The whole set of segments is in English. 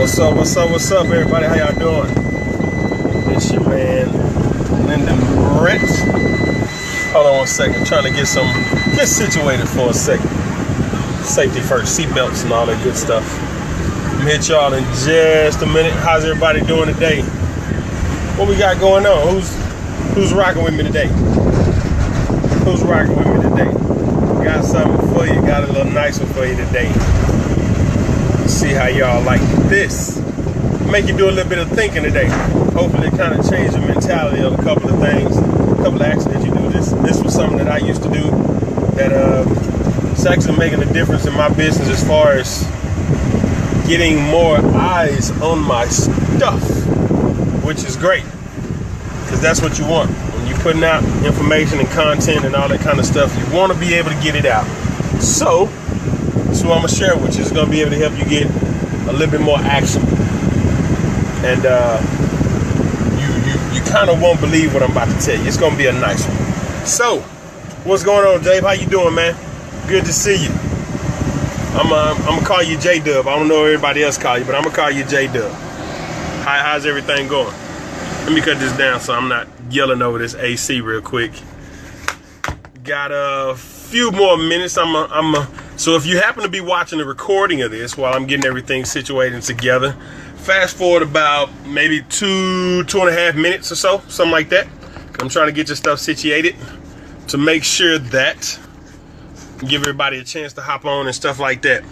What's up, everybody? How y'all doing? It's your man, Lyndon Britt. Hold on one second, trying to get situated for a second. Safety first, seatbelts and all that good stuff. I'm gonna hit y'all in just a minute. How's everybody doing today? What we got going on? Who's rocking with me today? Who's rocking with me today? Got something for you. Got a little nice one for you today. See how y'all like this. Make you do a little bit of thinking today. Hopefully it kind of change your mentality of a couple of things, a couple of actions that you do. This was something that I used to do that it's actually making a difference in my business as far as getting more eyes on my stuff, which is great because that's what you want. When you're putting out information and content and all that kind of stuff, you want to be able to get it out. So that's what I'm going to share with you. It's going to be able to help you get a little bit more action. And you kind of won't believe what I'm about to tell you. It's going to be a nice one. So, what's going on, Dave? How you doing, man? Good to see you. I'm going to call you J-Dub. I don't know what everybody else call you, but I'm going to call you J-Dub. How's everything going? Let me cut this down so I'm not yelling over this AC real quick. Got a few more minutes. So if you happen to be watching the recording of this while I'm getting everything situated together, fast forward about maybe two and a half minutes or so, something like that. I'm trying to get your stuff situated to make sure that give everybody a chance to hop on and stuff like that.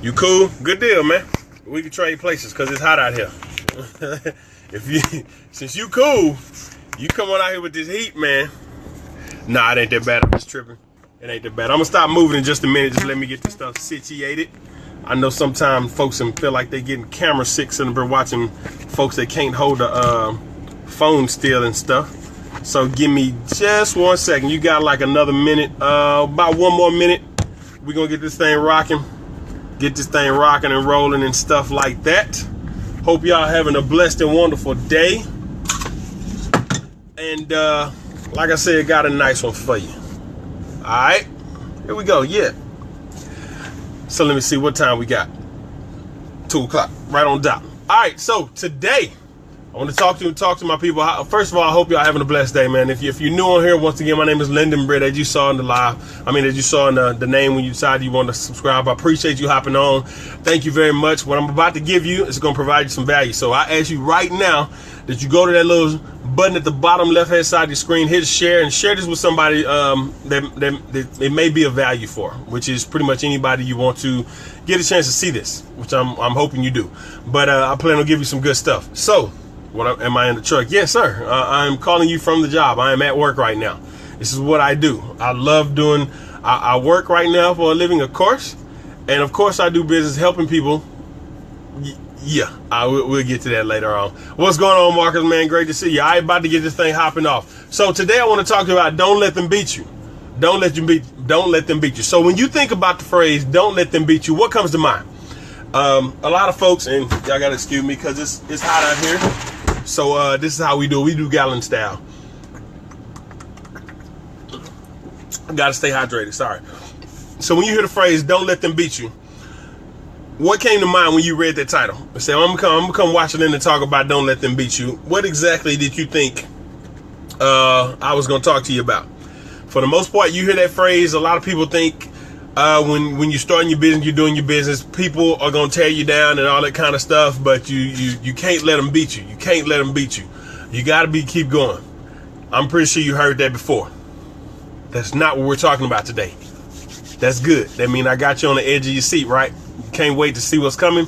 You cool? Good deal, man. We can trade places because it's hot out here. Since you cool, you come on out here with this heat, man. Nah, it ain't that bad. I'm just tripping. It ain't that bad. I'm gonna stop moving in just a minute. Just let me get this stuff situated. I know sometimes folks feel like they getting camera sick sitting there watching folks that can't hold a phone still and stuff. So give me just 1 second. You got like another minute, about one more minute. We're gonna get this thing rocking. Get this thing rocking and rolling and stuff like that. Hope y'all having a blessed and wonderful day. And like I said, got a nice one for you. All right, here we go. Yeah. So let me see what time we got. 2 o'clock, right on dot. All right. So today, I want to talk to my people. First of all, I hope y'all having a blessed day, man. If you're new on here, once again, my name is Lyndon Britt. As you saw in the live, as you saw in the name when you decided you want to subscribe, I appreciate you hopping on. Thank you very much. What I'm about to give you is going to provide you some value. So I ask you right now that you go to that little button at the bottom left hand side of your screen, hit share, and share this with somebody that it may be of value for, which is pretty much anybody you want to get a chance to see this, which I'm hoping you do. But I plan on giving you some good stuff. So am I in the truck? Yes, sir. I'm calling you from the job. I am at work right now. This is what I do. I love doing. I work right now for a living, of course, and of course I do business helping people. Yeah, we'll get to that later on. What's going on, Marcus, man? Great to see you. I'm about to get this thing hopping off. So today I want to talk about don't let them beat you. Don't let them beat you. So when you think about the phrase "don't let them beat you," what comes to mind? A lot of folks, and y'all gotta excuse me because it's hot out here. So this is how we do it. We do gallon style. Gotta stay hydrated. Sorry. So when you hear the phrase "don't let them beat you," what came to mind when you read that title? I said, I'm gonna come watch it in and talk about "Don't Let Them Beat You." What exactly did you think I was gonna talk to you about? For the most part, you hear that phrase. A lot of people think when you're starting your business, you're doing your business, people are gonna tear you down and all that kind of stuff. But you can't let them beat you. You can't let them beat you. You gotta keep going. I'm pretty sure you heard that before. That's not what we're talking about today. That's good. That means I got you on the edge of your seat, right? Can't wait to see what's coming.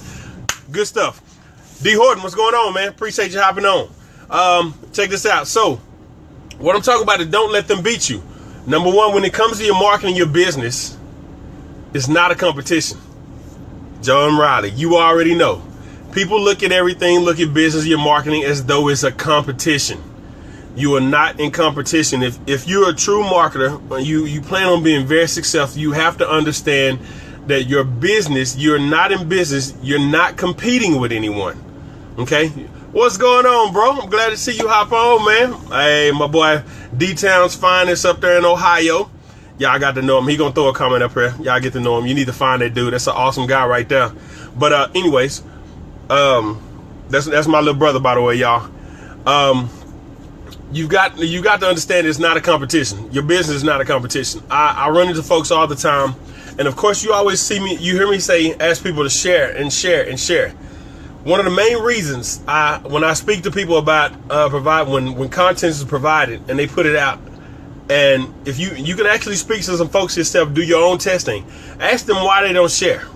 Good stuff. D Horton, what's going on, man? Appreciate you hopping on. Check this out. So what I'm talking about is don't let them beat you. Number one, when it comes to your marketing, your business, it's not a competition. John Riley, you already know. People look at everything, look at business, your marketing as though it's a competition. You are not in competition. If you're a true marketer, you plan on being very successful, you have to understand that your business, you're not in business, you're not competing with anyone. Okay? What's going on, bro? I'm glad to see you hop on, man. Hey, my boy D-Town's finest up there in Ohio. Y'all got to know him. He gonna throw a comment up here. Y'all get to know him. You need to find that dude. That's an awesome guy right there. But anyways, That's my little brother, by the way, y'all. You got to understand it's not a competition. Your business is not a competition. I run into folks all the time, and of course you always you hear me ask people to share and share and share. One of the main reasons when I speak to people about when content is provided and they put it out, and if you can actually speak to some folks yourself, do your own testing, ask them why they don't share.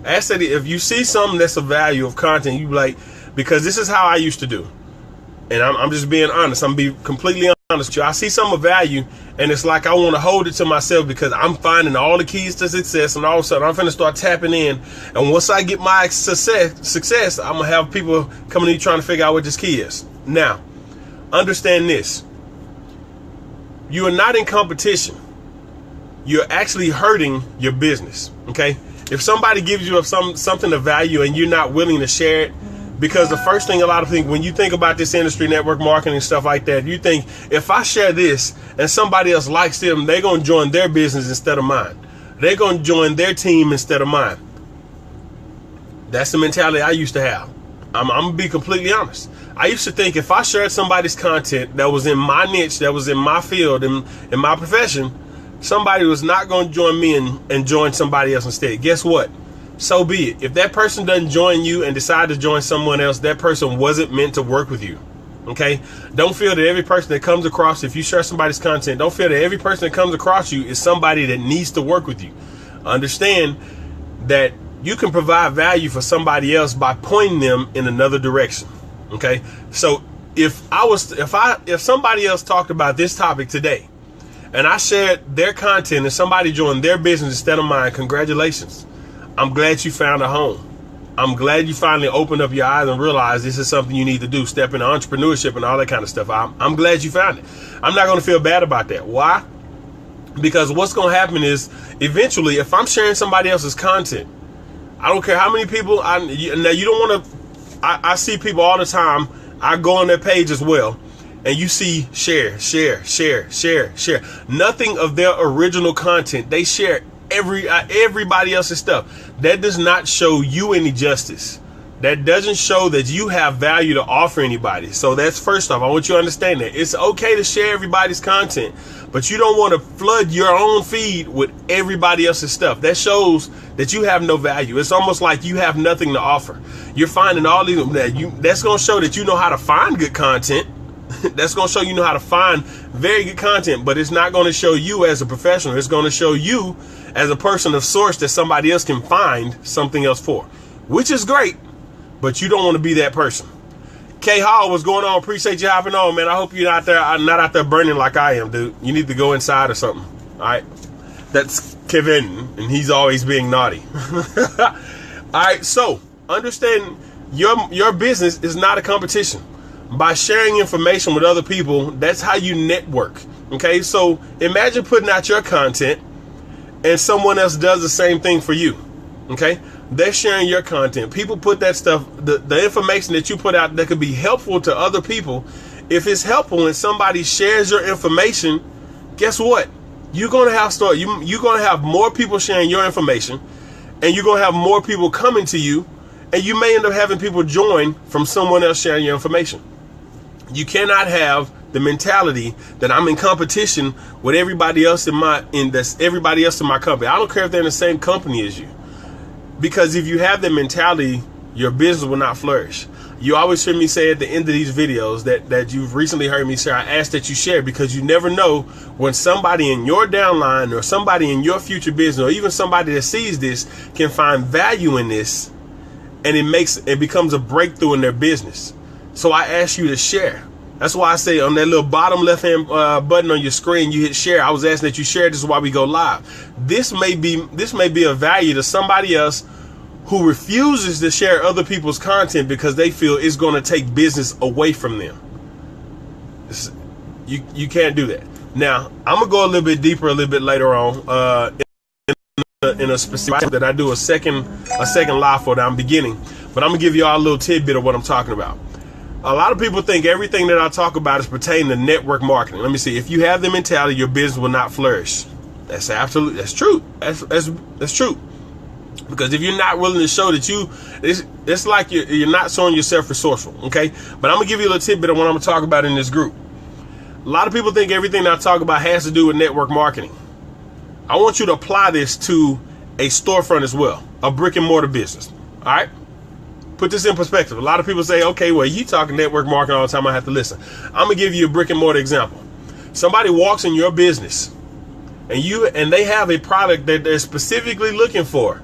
Ask that if you see something that's of value of content, you be like, because this is how I used to do. And I'm just being honest. I'm being completely honest with you. I see some of value, and it's like I want to hold it to myself because I'm finding all the keys to success, and all of a sudden I'm finna start tapping in. And once I get my success, I'm gonna have people coming to you trying to figure out what this key is. Now, understand this: you are not in competition. You're actually hurting your business. Okay? If somebody gives you something of value and you're not willing to share it. Because the first thing a lot of people, when you think about this industry, network marketing and stuff like that, you think if I share this and somebody else likes them, they're going to join their business instead of mine. They're going to join their team instead of mine. That's the mentality I used to have. I'm going to be completely honest. I used to think if I shared somebody's content that was in my niche, that was in my field, in my profession, somebody was not going to join me and join somebody else instead. Guess what? So be it. If that person doesn't join you and decide to join someone else, that person wasn't meant to work with you. Okay? Don't feel that every person that comes across, if you share somebody's content, don't feel that every person that comes across you is somebody that needs to work with you. Understand that you can provide value for somebody else by pointing them in another direction. Okay? So if somebody else talked about this topic today and I shared their content and somebody joined their business instead of mine, congratulations. I'm glad you found a home. I'm glad you finally opened up your eyes and realized this is something you need to do. Step into entrepreneurship and all that kind of stuff. I'm glad you found it. I'm not going to feel bad about that. Why? Because what's going to happen is eventually, if I'm sharing somebody else's content, I don't care how many people. Now you don't want to. I see people all the time. I go on their page as well, and you see share. Nothing of their original content. They share everybody else's stuff. That does not show you any justice. That doesn't show that you have value to offer anybody. So that's first off, I want you to understand that it's okay to share everybody's content, but you don't want to flood your own feed with everybody else's stuff. That shows that you have no value. It's almost like you have nothing to offer. You're finding all these that's going to show that you know how to find good content. That's going to show you know how to find very good content, but it's not going to show you as a professional. It's going to show you as a person of source that somebody else can find something else for, which is great, but you don't want to be that person. K Hall, what's going on? Appreciate you hopping on, man. I hope you're not out there burning like I am, dude. You need to go inside or something. All right. That's Kevin, and he's always being naughty. All right. So understand your business is not a competition. By sharing information with other people, that's how you network. Okay. So imagine putting out your content and someone else does the same thing for you. Okay. They're sharing your content. People put that stuff, the information that you put out that could be helpful to other people. If it's helpful and somebody shares your information, guess what? You're going to you're going to have more people sharing your information, and you're going to have more people coming to you, and you may end up having people join from someone else sharing your information. You cannot have the mentality that I'm in competition with everybody else in my company. I don't care if they're in the same company as you. Because if you have that mentality, your business will not flourish. You always hear me say at the end of these videos that you've recently heard me say, I ask that you share, because you never know when somebody in your downline or somebody in your future business or even somebody that sees this can find value in this, and it becomes a breakthrough in their business. So I ask you to share. That's why I say on that little bottom left hand button on your screen, you hit share. I was asking that you share. This is why we go live. This may be of value to somebody else who refuses to share other people's content because they feel it's going to take business away from them. You can't do that. Now I'm gonna go a little bit deeper a little bit later on in a specific that I do a second live for that I'm beginning, but I'm gonna give you all a little tidbit of what I'm talking about. A lot of people think everything that I talk about is pertaining to network marketing. Let me see. If you have the mentality, your business will not flourish. That's true. That's true. Because if you're not willing to show that it's like you're not showing yourself resourceful, okay? But I'm going to give you a little tidbit of what I'm going to talk about in this group. A lot of people think everything that I talk about has to do with network marketing. I want you to apply this to a storefront as well, a brick and mortar business, all right? Put this in perspective. A lot of people say, okay, well, you talking network marketing all the time, I have to listen. I'm going to give you a brick and mortar example. Somebody walks in your business and they have a product that they're specifically looking for,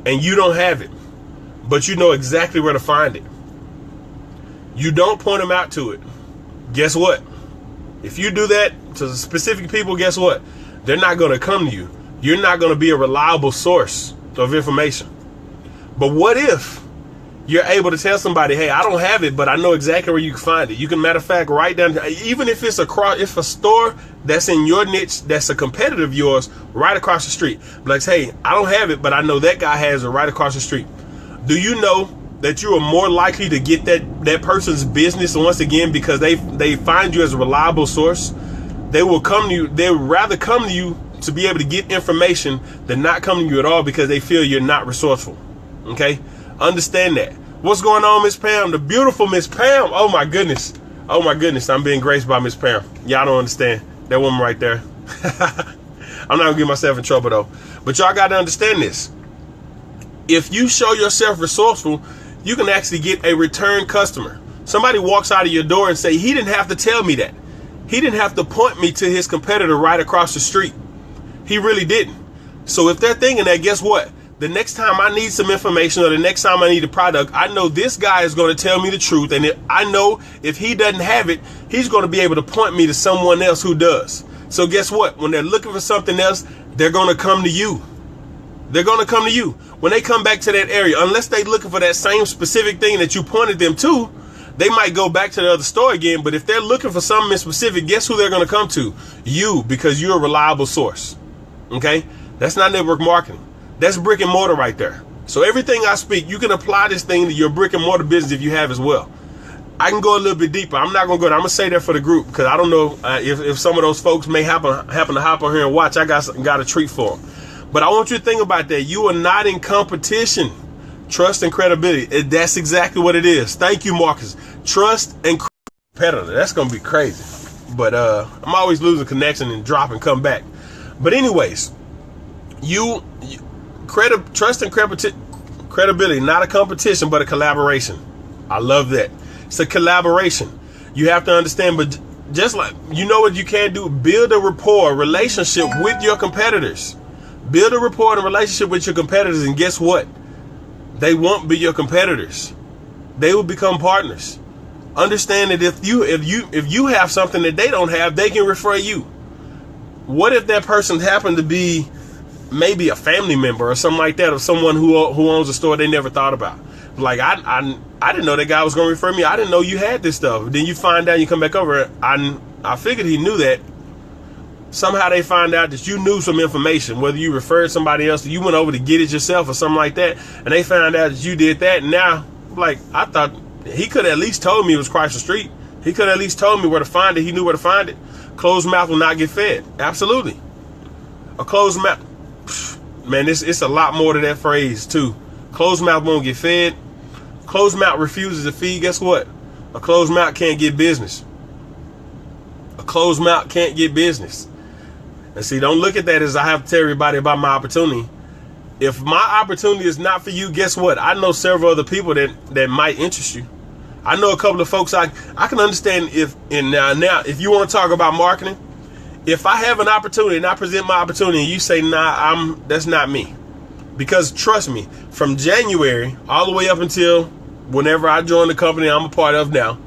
and you don't have it, but you know exactly where to find it. You don't point them out to it. Guess what? If you do that to specific people, guess what? They're not going to come to you. You're not going to be a reliable source of information. But what if you're able to tell somebody, hey, I don't have it, but I know exactly where you can find it. You can, matter of fact, write down, even if it's if a store that's in your niche, that's a competitor of yours, right across the street. Like, hey, I don't have it, but I know that guy has it right across the street. Do you know that you are more likely to get that person's business once again because they find you as a reliable source? They will come to you. They would rather come to you to be able to get information than not come to you at all because they feel you're not resourceful. Okay? Understand that. What's going on, Miss Pam? The beautiful Miss Pam. Oh my goodness. Oh my goodness. I'm being graced by Miss Pam. Y'all don't understand. That woman right there. I'm not gonna get myself in trouble though. But y'all gotta understand this. If you show yourself resourceful, you can actually get a return customer. Somebody walks out of your door and say, he didn't have to tell me that. He didn't have to point me to his competitor right across the street. He really didn't. So if they're thinking that, guess what? The next time I need some information or the next time I need a product, I know this guy is going to tell me the truth. And I know if he doesn't have it, he's going to be able to point me to someone else who does. So guess what? When they're looking for something else, they're going to come to you. They're going to come to you. When they come back to that area, unless they're looking for that same specific thing that you pointed them to, they might go back to the other store again. But if they're looking for something specific, guess who they're going to come to? You, because you're a reliable source. Okay? That's not network marketing. That's brick and mortar right there. So everything I speak, you can apply this thing to your brick and mortar business if you have as well. I can go a little bit deeper. I'm not going to go there. I'm going to say that for the group because I don't know if some of those folks may happen to hop on here and watch. I got a treat for them. But I want you to think about that. You are not in competition. Trust and credibility. That's exactly what it is. Thank you, Marcus. Trust and competitor. That's going to be crazy. But I'm always losing connection and drop and come back. But anyways, trust and credibility, not a competition, but a collaboration. I love that. It's a collaboration. You have to understand, but just like, you know what you can do? Build a rapport, a relationship with your competitors. Build a rapport and a relationship with your competitors, and guess what? They won't be your competitors. They will become partners. Understand that if you have something that they don't have, they can refer you. What if that person happened to be maybe a family member or something like that, or someone who owns a store they never thought about? Like, I didn't know that guy was going to refer me. I didn't know you had this stuff. Then you find out, you come back over. I figured he knew that. Somehow they find out that you knew some information, whether you referred somebody else, or you went over to get it yourself or something like that, and they found out that you did that. And now, like, I thought he could have at least told me it was across the street. He could have at least told me where to find it. He knew where to find it. Closed mouth will not get fed. Absolutely. A closed mouth. Man, it's a lot more to that phrase, too. Closed mouth won't get fed. Closed mouth refuses to feed. Guess what? A closed mouth can't get business. A closed mouth can't get business. And see, don't look at that as I have to tell everybody about my opportunity. If my opportunity is not for you, guess what? I know several other people that might interest you. I know a couple of folks I can understand now if you want to talk about marketing, if I have an opportunity and I present my opportunity and you say, nah, that's not me. Because trust me, from January all the way up until whenever I joined the company I'm a part of now,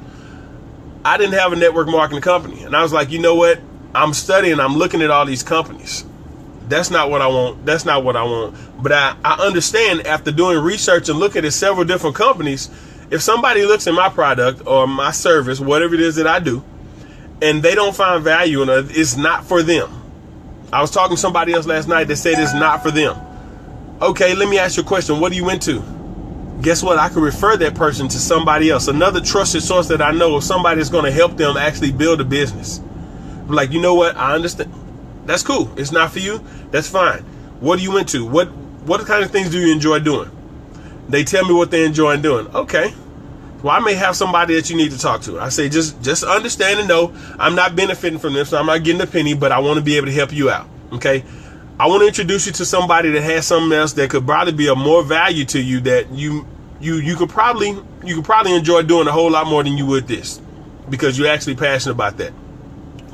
I didn't have a network marketing company. And I was like, you know what? I'm studying, I'm looking at all these companies. That's not what I want. That's not what I want. But I understand after doing research and looking at several different companies, if somebody looks at my product or my service, whatever it is that I do, and they don't find value in it, it's not for them. I was talking to somebody else last night that said it's not for them. Okay, let me ask you a question. What are you into? Guess what? I can refer that person to somebody else, another trusted source that I know of, somebody that's going to help them actually build a business. Like, you know what? I understand. That's cool. It's not for you. That's fine. What are you into? What what kind of things do you enjoy doing? They tell me what they enjoy doing. Okay. Well, I may have somebody that you need to talk to. I say, just understand and know I'm not benefiting from this, so I'm not getting a penny, but I want to be able to help you out. Okay. I want to introduce you to somebody that has something else that could probably be of more value to you, that you could probably enjoy doing a whole lot more than you would this, because you're actually passionate about that.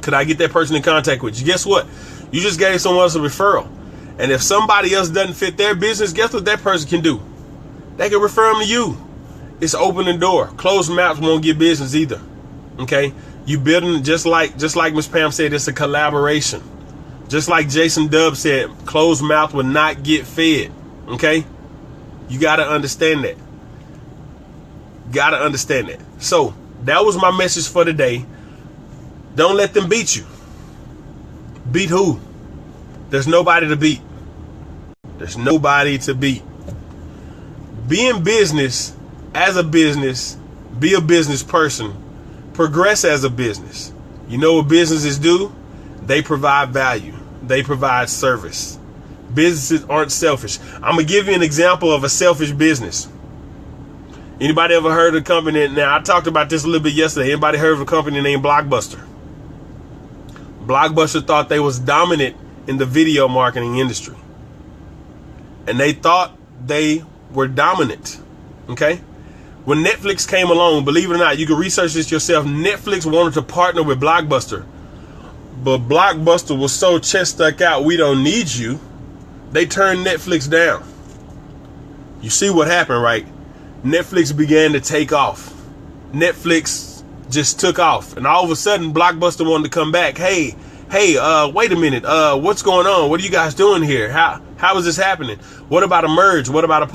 Could I get that person in contact with you? Guess what? You just gave someone else a referral. And if somebody else doesn't fit their business, guess what that person can do? They can refer them to you. It's open the door. Closed mouths won't get business either. Okay? You building, just like Miss Pam said, it's a collaboration. Just like Jason Dubb said, closed mouth will not get fed. Okay? You got to understand that. Got to understand that. So, that was my message for today. Don't let them beat you. Beat who? There's nobody to beat. There's nobody to beat. Be in business as a business. Be a business person. Progress as a business. You know what businesses do? They provide value. They provide service. Businesses aren't selfish. I'm going to give you an example of a selfish business. Anybody ever heard of a company? Now, I talked about this a little bit yesterday. Anybody heard of a company named Blockbuster? Blockbuster thought they was dominant in the video marketing industry. And they thought they were dominant. Okay? When Netflix came along, believe it or not, you can research this yourself. Netflix wanted to partner with Blockbuster. But Blockbuster was so chest stuck out, we don't need you. They turned Netflix down. You see what happened, right? Netflix began to take off. Netflix just took off. And all of a sudden, Blockbuster wanted to come back. Hey, wait a minute. What's going on? What are you guys doing here? How is this happening? What about a merge? What about a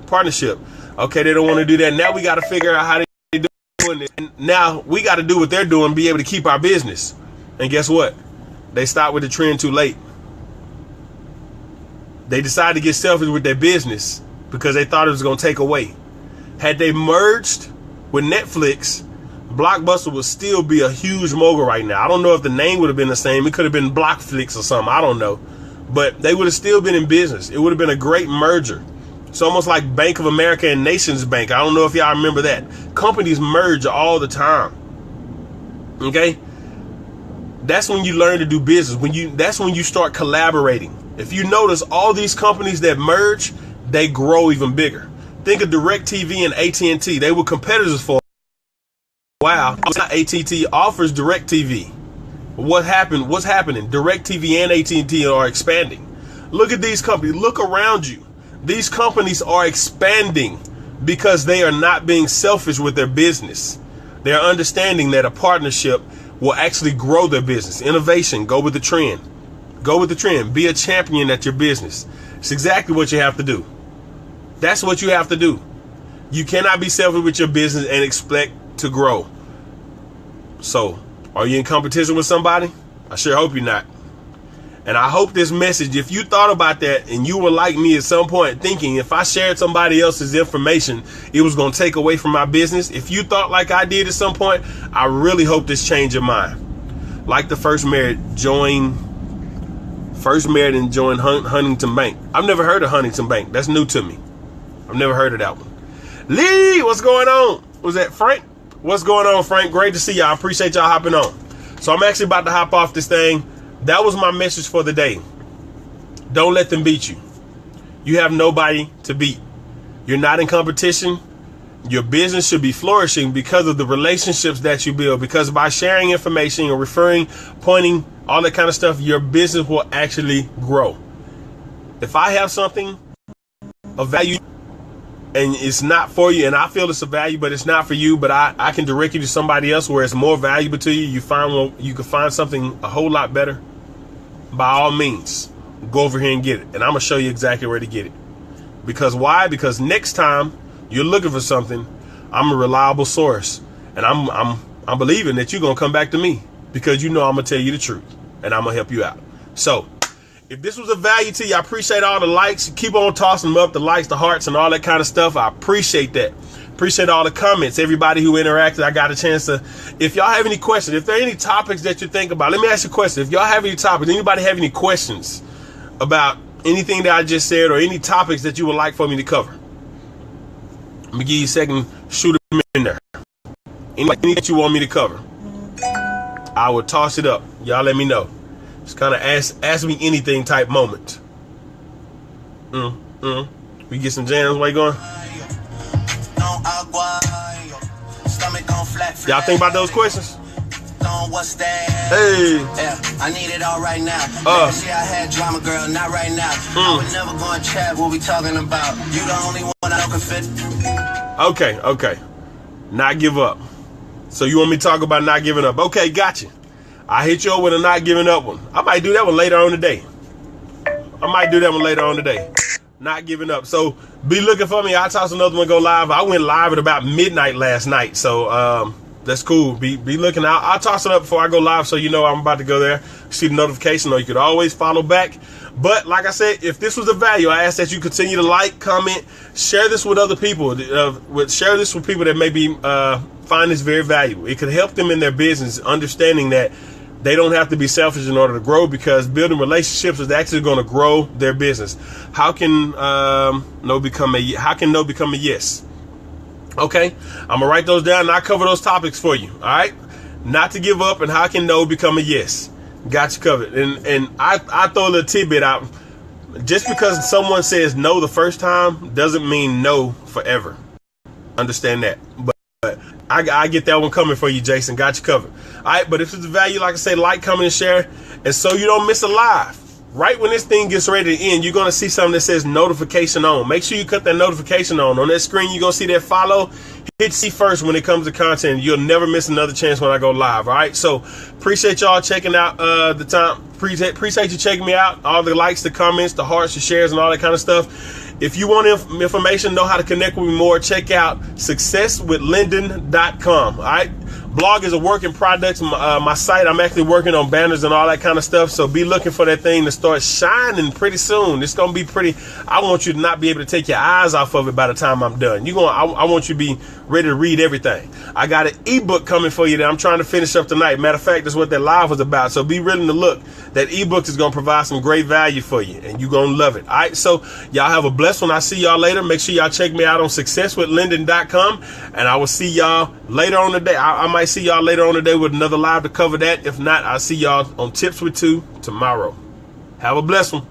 partnership? Okay, they don't want to do that. Now we got to figure out how they doing it. And now we got to do what they're doing, be able to keep our business. And guess what? They stopped with the trend too late. They decided to get selfish with their business because they thought it was going to take away. Had they merged with Netflix, Blockbuster would still be a huge mogul right now. I don't know if the name would have been the same. It could have been Blockflix or something. I don't know. But they would have still been in business. It would have been a great merger. It's almost like Bank of America and Nations Bank. I don't know if y'all remember that. Companies merge all the time. Okay? That's when you learn to do business. That's when you start collaborating. If you notice, all these companies that merge, they grow even bigger. Think of DirecTV and AT&T. They were competitors for a while. AT&T offers DirecTV. What happened? What's happening? DirecTV and AT&T are expanding. Look at these companies. Look around you. These companies are expanding because they are not being selfish with their business. They're understanding that a partnership will actually grow their business. Innovation, go with the trend. Go with the trend. Be a champion at your business. It's exactly what you have to do. That's what you have to do. You cannot be selfish with your business and expect to grow. So, are you in competition with somebody? I sure hope you're not. And I hope this message, if you thought about that and you were like me at some point thinking if I shared somebody else's information, it was going to take away from my business. If you thought like I did at some point, I really hope this changed your mind. Like the first married and join Huntington Bank. I've never heard of Huntington Bank. That's new to me. I've never heard of that one. Lee, what's going on? Was that Frank? What's going on, Frank? Great to see y'all. I appreciate y'all hopping on. So I'm actually about to hop off this thing. That was my message for the day. Don't let them beat you. You have nobody to beat. You're not in competition. Your business should be flourishing because of the relationships that you build. Because by sharing information and referring, pointing, all that kind of stuff, your business will actually grow. If I have something of value and it's not for you, and I feel it's a value, but it's not for you, but I can direct you to somebody else where it's more valuable to you. You can find something a whole lot better. By all means, go over here and get it. And I'm going to show you exactly where to get it. Because why? Because next time you're looking for something, I'm a reliable source. And I'm believing that you're going to come back to me because you know I'm going to tell you the truth and I'm going to help you out. So if this was of value to you, I appreciate all the likes. Keep on tossing them up, the likes, the hearts, and all that kind of stuff. I appreciate that. Appreciate all the comments, everybody who interacted. I got a chance to, if y'all have any questions, if there are any topics that you think about, let me ask you a question. If y'all have any topics, anybody have any questions about anything that I just said or any topics that you would like for me to cover. Let me give you a second, shoot them in there. Anything that you want me to cover, I will toss it up. Y'all let me know. It's kind of ask me anything type moment. We get some jams while you going. Y'all think about those questions? What's that? Hey. Yeah, I need it all right now. See, I had drama, girl, not right now. I would never go and chat what we talking about. You the only one I know can fit. Okay. Not give up. So you want me to talk about not giving up? Okay, gotcha. I hit you up with a not giving up one. I might do that one later on today. Not giving up. So be looking for me. I'll toss another one, go live. I went live at about midnight last night. So that's cool. Be looking out. I'll toss it up before I go live so you know I'm about to go there. See the notification, or you could always follow back. But like I said, if this was a value, I ask that you continue to like, comment, share this with other people. Share this with people that maybe find this very valuable. It could help them in their business, understanding that they don't have to be selfish in order to grow, because building relationships is actually going to grow their business. How can no become a yes? Okay, I'm gonna write those down and I'll cover those topics for you. All right, not to give up and how can no become a yes. Got you covered. And I throw a little tidbit out. Just because someone says no the first time doesn't mean no forever. Understand that. But I get that one coming for you, Jason. Got you covered. All right, but if it's a value, like I say, like, comment, and share, and so you don't miss a live. Right when this thing gets ready to end, you're going to see something that says notification on. Make sure you cut that notification on. On that screen, you're going to see that follow. Hit see first when it comes to content. You'll never miss another chance when I go live. All right. So appreciate y'all checking out the time. Appreciate you checking me out. All the likes, the comments, the hearts, the shares, and all that kind of stuff. If you want information, know how to connect with me more, check out successwithlyndon.com. All right. Blog is a work in progress. My site, I'm actually working on banners and all that kind of stuff. So be looking for that thing to start shining pretty soon. It's going to be pretty. I want you to not be able to take your eyes off of it by the time I'm done. I want you to be ready to read everything. I got an ebook coming for you that I'm trying to finish up tonight. Matter of fact, that's what that live was about. So be willing to look. That ebook is going to provide some great value for you, and you're going to love it. All right. So y'all have a blessed one. I'll see y'all later. Make sure y'all check me out on successwithlyndon.com, and I will see y'all later on today. I might see y'all later on today with another live to cover that. If not, I'll see y'all on Tips with 2 tomorrow. Have a blessed one.